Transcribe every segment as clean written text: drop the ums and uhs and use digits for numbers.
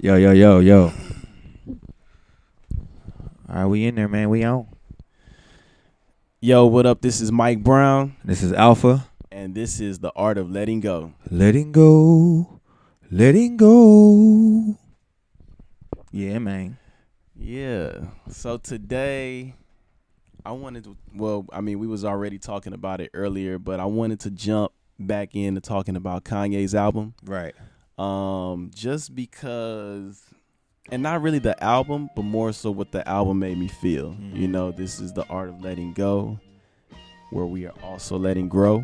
Yo, yo, yo, yo. All right, we in there, man. We on. Yo, what up? This is Mike Brown, This is Alpha. and this is The Art of Letting Go. Letting go. Letting go. Yeah, man. Yeah. So today, I wanted to, we was already talking about it earlier, but I wanted to jump back into talking about Kanye's album. Right. Just because, and not really the album, but more so what the album made me feel. Mhm. You know, this is The Art of Letting Go, where we are also letting grow.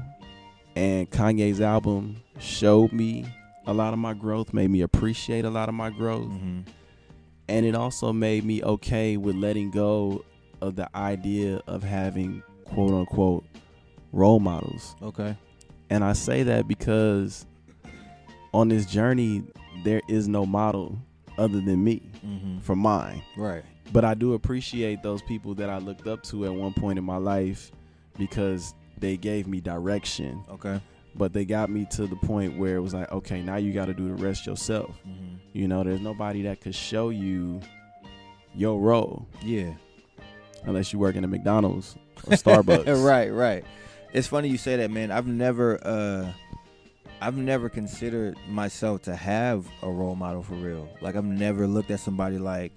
And Kanye's album showed me a lot of my growth, made me appreciate a lot of my growth. Mm-hmm. And it also made me okay with letting go of the idea of having quote unquote role models. Okay. And I say that because on this journey, there is no model other than me Mm-hmm. for mine. Right. But I do appreciate those people that I looked up to at one point in my life because they gave me direction. Okay. But they got me to the point where it was like, okay, now you got to do the rest yourself. Mm-hmm. You know, there's nobody that could show you your role Yeah. unless you work in a McDonald's or Starbucks. Right. It's funny you say that, man. I've never considered myself to have a role model for real. Like, I've never looked at somebody like,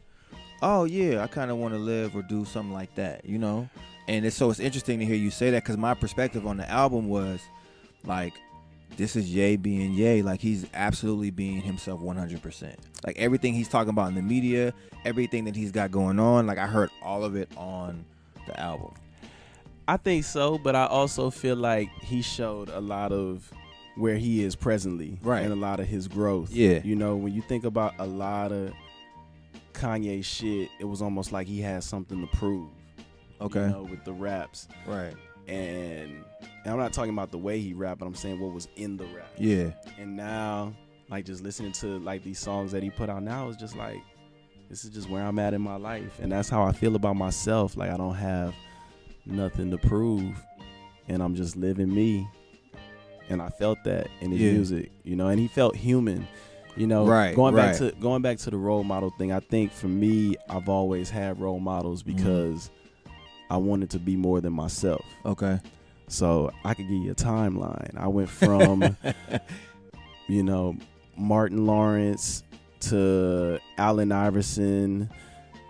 oh yeah, I kind of want to live or do something like that, you know? And it's interesting to hear you say that, because my perspective on the album was like, this is Ye being Ye. Like, he's absolutely being himself 100%. Like, everything he's talking about in the media, everything that he's got going on, like, I heard all of it on the album. I think so, but I also feel like he showed a lot of where he is presently, Right. and a lot of his growth. Yeah. You know, when you think about a lot of Kanye shit, it was almost like he had something to prove. Okay. You know, with the raps. Right. And I'm not talking about the way he rapped, but I'm saying what was in the rap. Yeah. And now, like, just listening to like these songs that he put out now is just like, this is just where I'm at in my life. And that's how I feel about myself. Like, I don't have nothing to prove, and I'm just living me. And I felt that in his music, you know, and he felt human, you know. Right. Going back to the role model thing, I think for me, I've always had role models because I wanted to be more than myself. Okay. So I could give you a timeline. I went from, you know, Martin Lawrence to Allen Iverson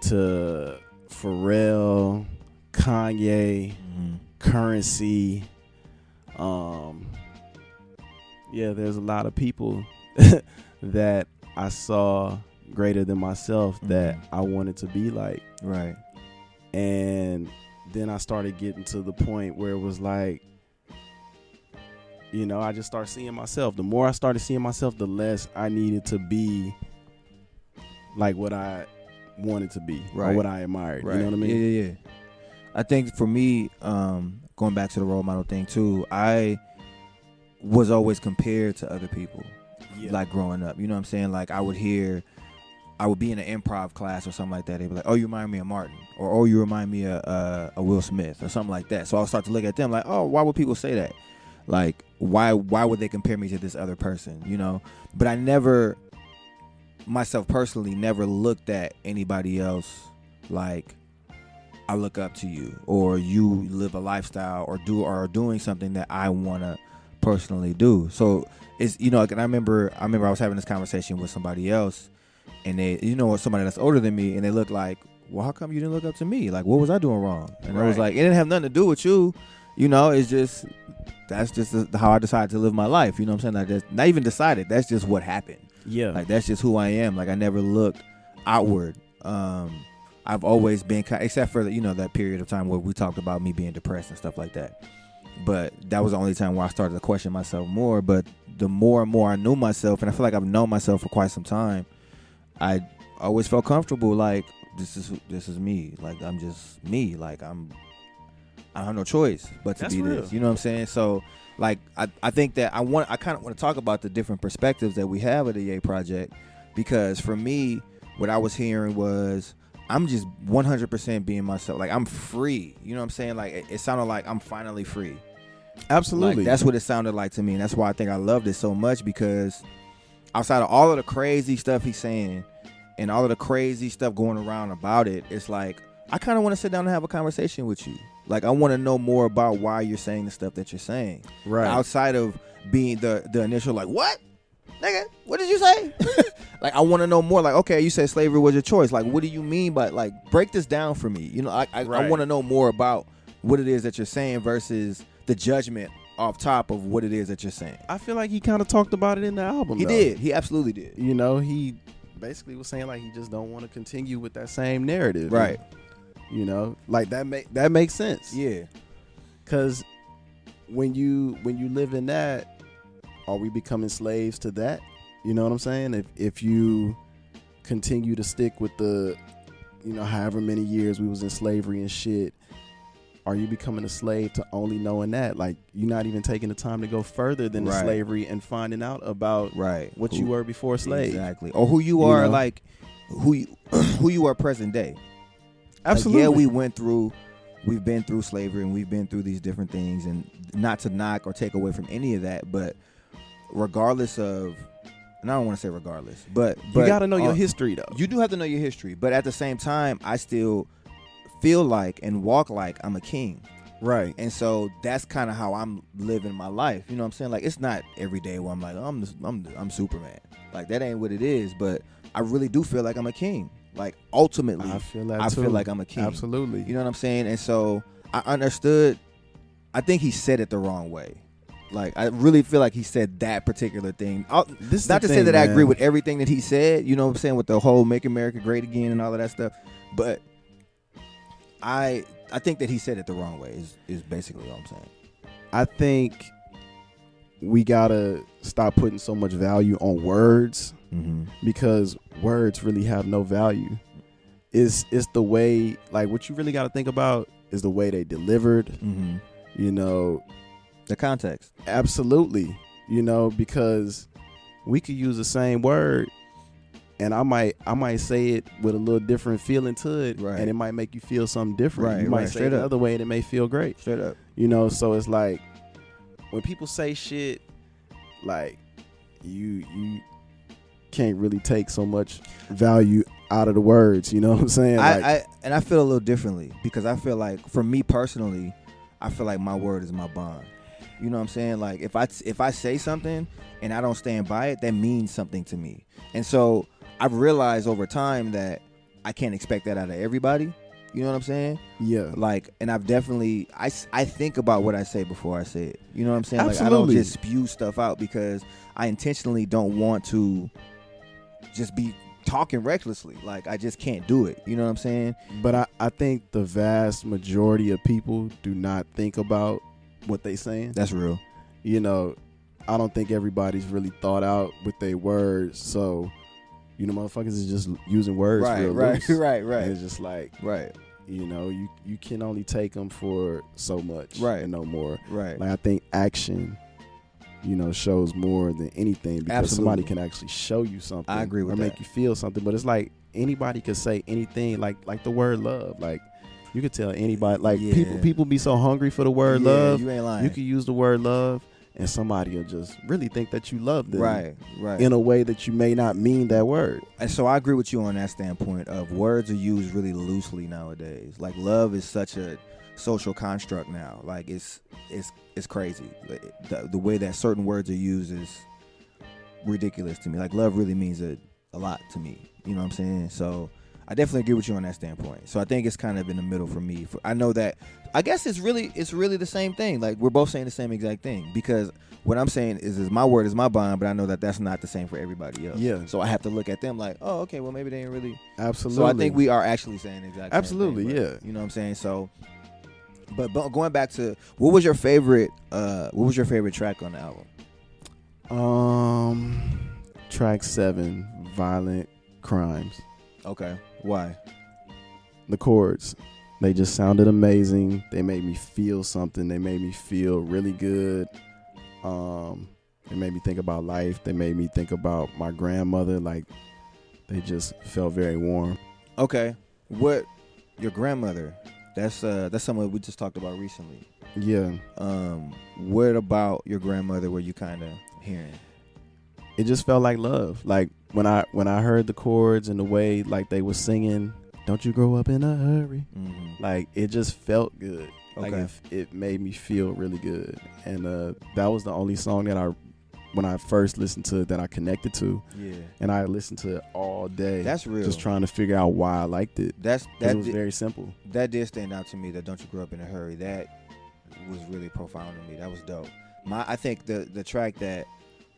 to Pharrell, Kanye, Currency. Yeah, there's a lot of people that I saw greater than myself that I wanted to be like. Right. And then I started getting to the point where it was like, you know, I just started seeing myself. The more I started seeing myself, the less I needed to be like what I wanted to be, or what I admired. Right. You know what I mean? Yeah. I think for me, going back to the role model thing too, I was always compared to other people, like growing up. You know what I'm saying? Like, I would be in an improv class or something like that. They'd be like, "Oh, you remind me of Martin," or "Oh, you remind me of Will Smith," or something like that. So I'll start to look at them like, "Oh, why would people say that? Like, why would they compare me to this other person?" You know? But I never, myself personally, never looked at anybody else like, I look up to you, or you live a lifestyle or are doing something that I want to personally do. So it's, you know, like, and I remember I was having this conversation with somebody else, and they, you know, somebody that's older than me, and they look like, well, how come you didn't look up to me? Like, what was I doing wrong? And I was like, it didn't have nothing to do with you. You know, it's just, that's just how I decided to live my life. You know what I'm saying? Like, that's not even decided. That's just what happened. Yeah. Like, that's just who I am. Like, I never looked outward. I've always been, except for, you know, that period of time where we talked about me being depressed and stuff like that. But that was the only time where I started to question myself more. But the more and more I knew myself, and I feel like I've known myself for quite some time, I always felt comfortable. Like, this is me. Like, I'm just me. Like, I have no choice but to be this. You know what I'm saying? So, like, I think that I kind of want to talk about the different perspectives that we have of the Ye Project, because for me, what I was hearing was, I'm just 100% being myself. Like, I'm free. You know what I'm saying? Like, it sounded like I'm finally free. Absolutely. Like, that's what it sounded like to me. And that's why I think I loved it so much, because outside of all of the crazy stuff he's saying, and all of the crazy stuff going around about it, it's like I kind of want to sit down and have a conversation with you. Like I want to know more about why you're saying the stuff that you're saying, Right. outside of being the initial like, what, nigga, what did you say? Like I want to know more. Like, okay, you said slavery was your choice. Like, what do you mean by, like, break this down for me? You know, I Right. want to know more about what it is that you're saying versus the judgment off top of what it is that you're saying. I feel like he kind of talked about it in the album. He though. did. He absolutely did. You know, he basically was saying like he just don't want to continue with that same narrative. Right. You know, like that makes sense. Yeah. Because when you live in that, are we becoming slaves to that? You know what I'm saying? If you continue to stick with the, you know, however many years we was in slavery and shit, are you becoming a slave to only knowing that? Like, you're not even taking the time to go further than the Right. slavery and finding out about Right. what you were before slave. Exactly. Or who you are, know? like who you are present day. Absolutely. Like, yeah, we've been through slavery and we've been through these different things, and not to knock or take away from any of that, but regardless of, and I don't want to say regardless, but you got to know your history, though. You do have to know your history, but at the same time, I still feel like and walk like I'm a king. Right. And so that's kind of how I'm living my life. You know what I'm saying? Like, it's not every day where I'm like, I'm Superman. Like, that ain't what it is, but I really do feel like I'm a king. Like, ultimately, I feel that I too. feel like I'm a king. Absolutely. You know what I'm saying? And so I understood. I think he said it the wrong way. Like, I really feel like he said that particular thing. This is Not the to say thing, that I agree man. with everything that he said, you know what I'm saying, with the whole Make America Great Again and all of that stuff. But I think that he said it the wrong way is basically all I'm saying. I think we gotta stop putting so much value on words, Mm-hmm. because words really have no value. It's the way, like, what you really got to think about is the way they delivered. Mm-hmm. You know, The context. absolutely. You know, because we could use the same word, and I might say it with a little different feeling to it, Right. and it might make you feel something different. Right, You might right, say straight it the up. other way, and it may feel great. Straight up. You know, so it's like when people say shit, like you can't really take so much value out of the words. You know what I'm saying? Like, I feel a little differently, because I feel like, for me personally, I feel like my word is my bond. You know what I'm saying? Like, if I say something and I don't stand by it, that means something to me. And so I've realized over time that I can't expect that out of everybody. You know what I'm saying? yeah, Like, and I've definitely, I think about what I say before I say it. You know what I'm saying? Like, I don't Absolutely. just spew stuff out, because I intentionally don't want to just be talking recklessly. Like, I just can't do it. You know what I'm saying? but I think the vast majority of people do not think about what they saying. That's real. You know, I don't think everybody's really thought out with their words. So, you know, motherfuckers is just using words real loose. right. And it's just like, Right, you know, you can only take them for so much, Right. and no more. right. Like, I think action, you know, shows more than anything, because somebody Absolutely. can actually show you something. I agree with or make that. you feel something. But it's like anybody could say anything, like the word love. Like, you could tell anybody. Like, Yeah. people be so hungry for the word Yeah, love. you ain't lying. You could use the word love, and somebody will just really think that you love them, Right. in a way that you may not mean that word. And so I agree with you on that standpoint of words are used really loosely nowadays. Like, love is such a social construct now. Like, it's crazy. The way that certain words are used is ridiculous to me. Like, love really means a lot to me. You know what I'm saying? So I definitely agree with you on that standpoint. So I think it's kind of in the middle for me. I know that, I guess it's really the same thing. Like, we're both saying the same exact thing, because what I'm saying is my word is my bond, but I know that that's not the same for everybody else. Yeah. So I have to look at them like, oh, okay, well, maybe they ain't really. Absolutely. So I think we are actually saying exactly. Absolutely, yeah. You know what I'm saying? So, but going back to, what was your favorite track on the album? Track 7, Violent Crimes. Okay, why? The chords, they just sounded amazing. They made me feel something. They made me feel really good. They made me think about life. They made me think about my grandmother. Like, they just felt very warm. Okay, what your grandmother? That's something we just talked about recently. Yeah. What about your grandmother were you kind of hearing? it just felt like love. Like when I heard the chords and the way like they were singing, "Don't you grow up in a hurry," like it just felt good. Like it made me feel really good, and that was the only song that when I first listened to it, that I connected to. Yeah. And I listened to it all day. That's real. Just trying to figure out why I liked it. It was very simple. That did stand out to me, that "Don't You Grow Up in a Hurry." That was really profound to me. That was dope. I think the track that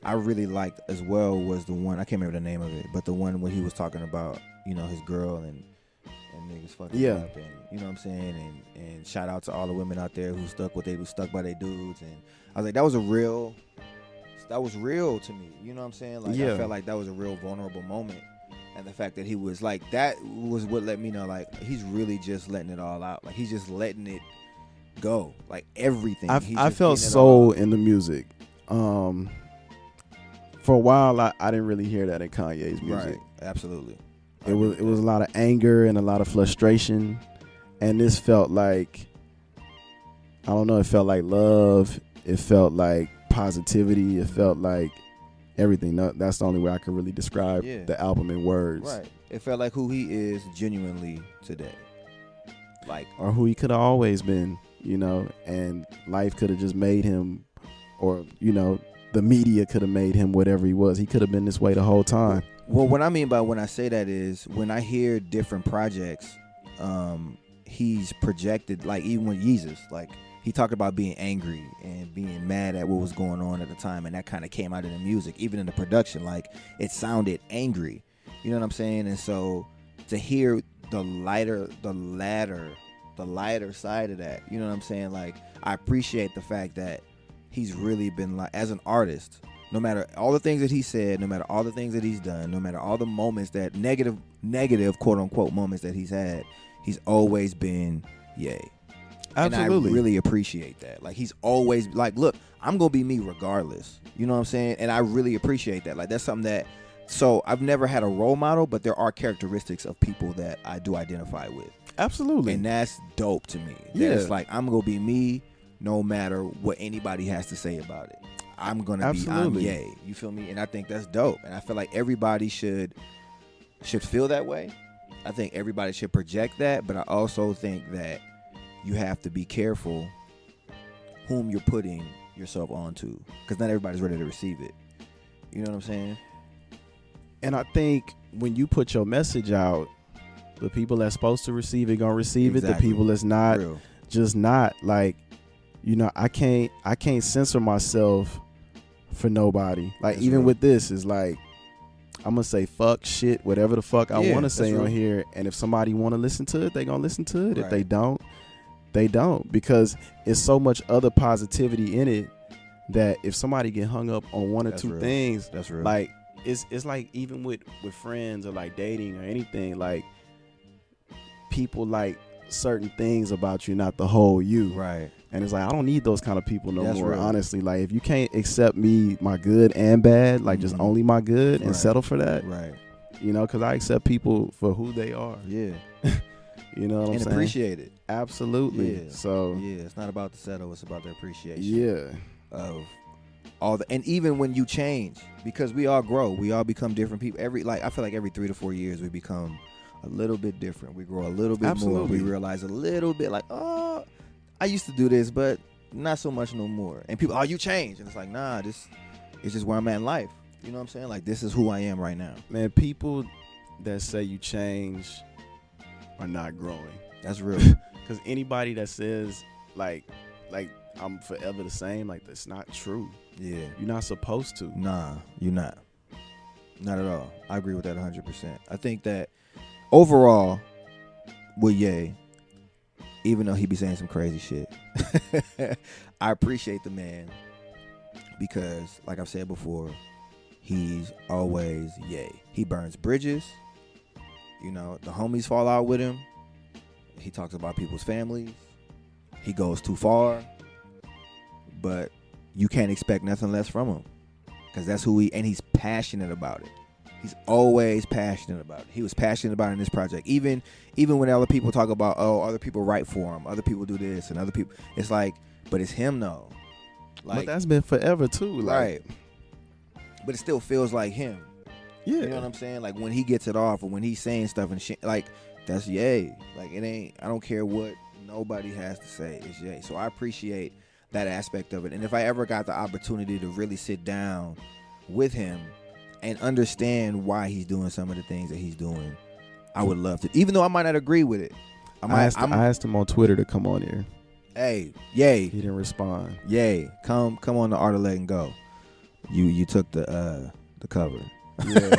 I really liked as well was the one, I can't remember the name of it, but the one where he was talking about, his girl and niggas fucking up, and you know what I'm saying, and shout out to all the women out there who stuck by their dudes, and I was like, that was real to me. You know what I'm saying? Like I felt like that was a real vulnerable moment, and the fact that he was like, that was what let me know, like, he's really just letting it all out. Like he's just letting it go, like everything. I felt soul in the music. For a while, I didn't really hear that in Kanye's music. Right, absolutely. It was a lot of anger and a lot of frustration, and this felt like, I don't know, it felt like love. It felt like positivity. It felt like everything. That's the only way I could really describe the album in words. Right. It felt like who he is genuinely today, like, or who he could have always been. And life could have just made him, or the media could have made him whatever he was. He could have been this way the whole time. Well, what I mean by when I say that is, when I hear different projects, he's projected, like even with Yeezus, like he talked about being angry and being mad at what was going on at the time, and that kind of came out in the music, even in the production, like it sounded angry. You know what I'm saying? And so to hear the lighter side of that, you know what I'm saying? Like, I appreciate the fact that he's really been, like, as an artist, no matter all the things that he said, no matter all the things that he's done, no matter all the moments that negative quote unquote moments that he's had, he's always been yay. Absolutely. And I really appreciate that. Like, he's always like, look, I'm gonna be me regardless. You know what I'm saying? And I really appreciate that. Like, that's something that, so I've never had a role model, but there are characteristics of people that I do identify with. Absolutely. And that's dope to me. Yeah. It's like, I'm gonna be me no matter what anybody has to say about it. I'm gonna be, I'm yay. You feel me? And I think that's dope. And I feel like everybody should feel that way. I think everybody should project that, but I also think that you have to be careful whom you're putting yourself onto, because not everybody's ready to receive it. You know what I'm saying? And I think when you put your message out, the people that's supposed to receive it gonna receive it. The people that's not, just not. Like, I can't censor myself for nobody. Like, that's even real. With this, is like, I'm gonna say fuck, shit, whatever the fuck I want to say on here, and if somebody want to listen to it, they gonna listen to it. Right. If they don't, they don't, because it's so much other positivity in it that if somebody get hung up on one or two things, that's real. Like, it's like, even with friends or like dating or anything, like, people like certain things about you, not the whole you. Right. And it's like, I don't need those kind of people no more. Real. Honestly, like, if you can't accept me, my good and bad, like, just only my good and settle for that. Right. Because I accept people for who they are. Yeah. You know what I'm saying? And appreciate it. Absolutely. Yeah. So it's not about the settle, it's about the appreciation. Yeah. Of all the, and even when you change, because we all grow, we all become different people. I feel like every 3 to 4 years we become a little bit different. We grow a little bit more. We realize a little bit, like, oh, I used to do this, but not so much no more. And people, oh, you changed. And it's like, nah, this is just where I'm at in life. You know what I'm saying? Like, this is who I am right now. Man, people that say you change are not growing. That's real. Because anybody that says, like I'm forever the same, like, that's not true. Yeah. You're not supposed to. Nah, you're not. Not at all. I agree with that 100%. I think that overall, with Ye, even though he be saying some crazy shit, I appreciate the man, because, like I've said before, he's always Ye. He burns bridges. The homies fall out with him. He talks about people's families. He goes too far. But you can't expect nothing less from him, because that's who and he's passionate about it. He's always passionate about it. He was passionate about it in this project. Even when other people talk about, oh, other people write for him, other people do this, and other people, it's like, but it's him though. Like, but that's been forever too. Like, right. but it still feels like him. Yeah. You know what I'm saying? Like when he gets it off or when he's saying stuff and shit, like that's Ye. Like it ain't. I don't care what nobody has to say. It's Ye. So I appreciate that aspect of it. And if I ever got the opportunity to really sit down with him and understand why he's doing some of the things that he's doing, I would love to. Even though I might not agree with it. I asked him on Twitter to come on here. Hey, Ye. He didn't respond. Ye, come on the Art of Letting Go. You took the cover. Yeah.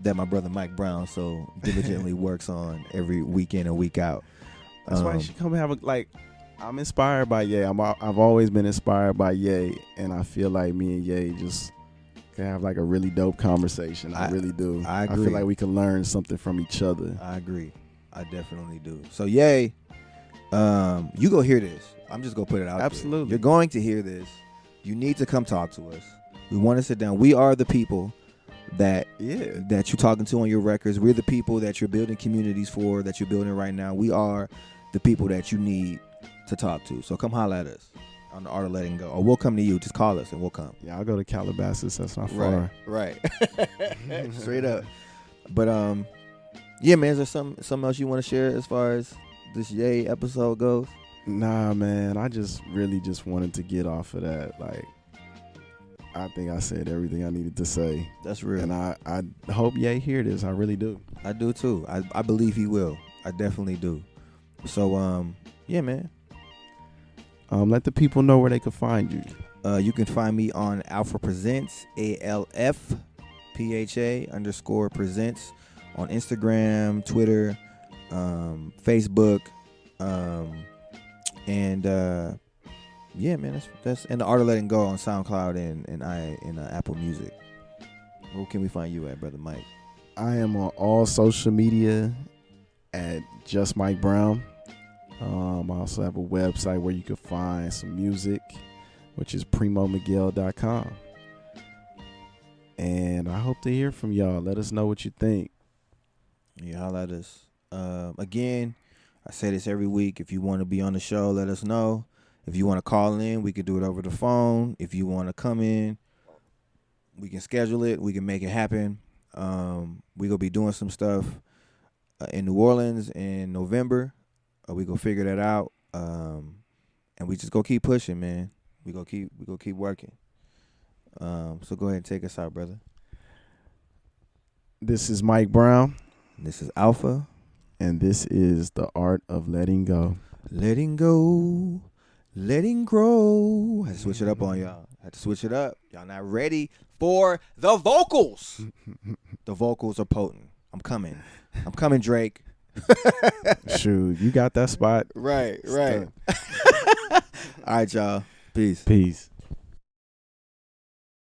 That my brother Mike Brown so diligently works on every week in and week out. That's why you should come have I'm inspired by Ye. I've always been inspired by Ye, and I feel like me and Ye just can have like a really dope conversation. I really do. I agree. I feel like we can learn something from each other. I agree. I definitely do. So Ye, you go hear this. I'm just gonna put it out. Absolutely. There. You're going to hear this. You need to come talk to us. We want to sit down. We are the people that you're talking to on your records. We're the people that you're building communities for, that you're building right now. We are the people that you need to talk to. So come holler at us on the Art of Letting Go. Or we'll come to you. Just call us and we'll come. Yeah, I'll go to Calabasas. That's not far. Right. Straight up. But yeah, man, is there something else you want to share as far as this Ye episode goes? Nah, man. I just really just wanted to get off of that. Like, I think I said everything I needed to say. That's real. And I hope Ye hear this. I really do. I do too. I believe he will. I definitely do. So yeah, man. Let the people know where they can find you. You can find me on Alpha Presents, ALFPHA_presents on Instagram, Twitter, Facebook, and yeah, man, that's and the Art of Letting Go on SoundCloud and Apple Music. Where can we find you at, brother Mike? I am on all social media at Just Mike Brown. I also have a website where you can find some music, which is primomiguel.com. And I hope to hear from y'all. Let us know what you think. Yeah, holla at us. Again, I say this every week. If you want to be on the show, let us know. If you want to call in, we could do it over the phone. If you want to come in, we can schedule it. We can make it happen. We're going to be doing some stuff in New Orleans in November. We go figure that out. And we just go keep pushing, man. We go keep working. So go ahead and take us out, brother. This is Mike Brown. This is Alpha. And this is The Art of Letting Go. Letting go. Letting grow. I had to switch it up on y'all. Y'all not ready for the vocals. The vocals are potent. I'm coming, Drake. Shoot, you got that spot. Right. All right, y'all. Peace.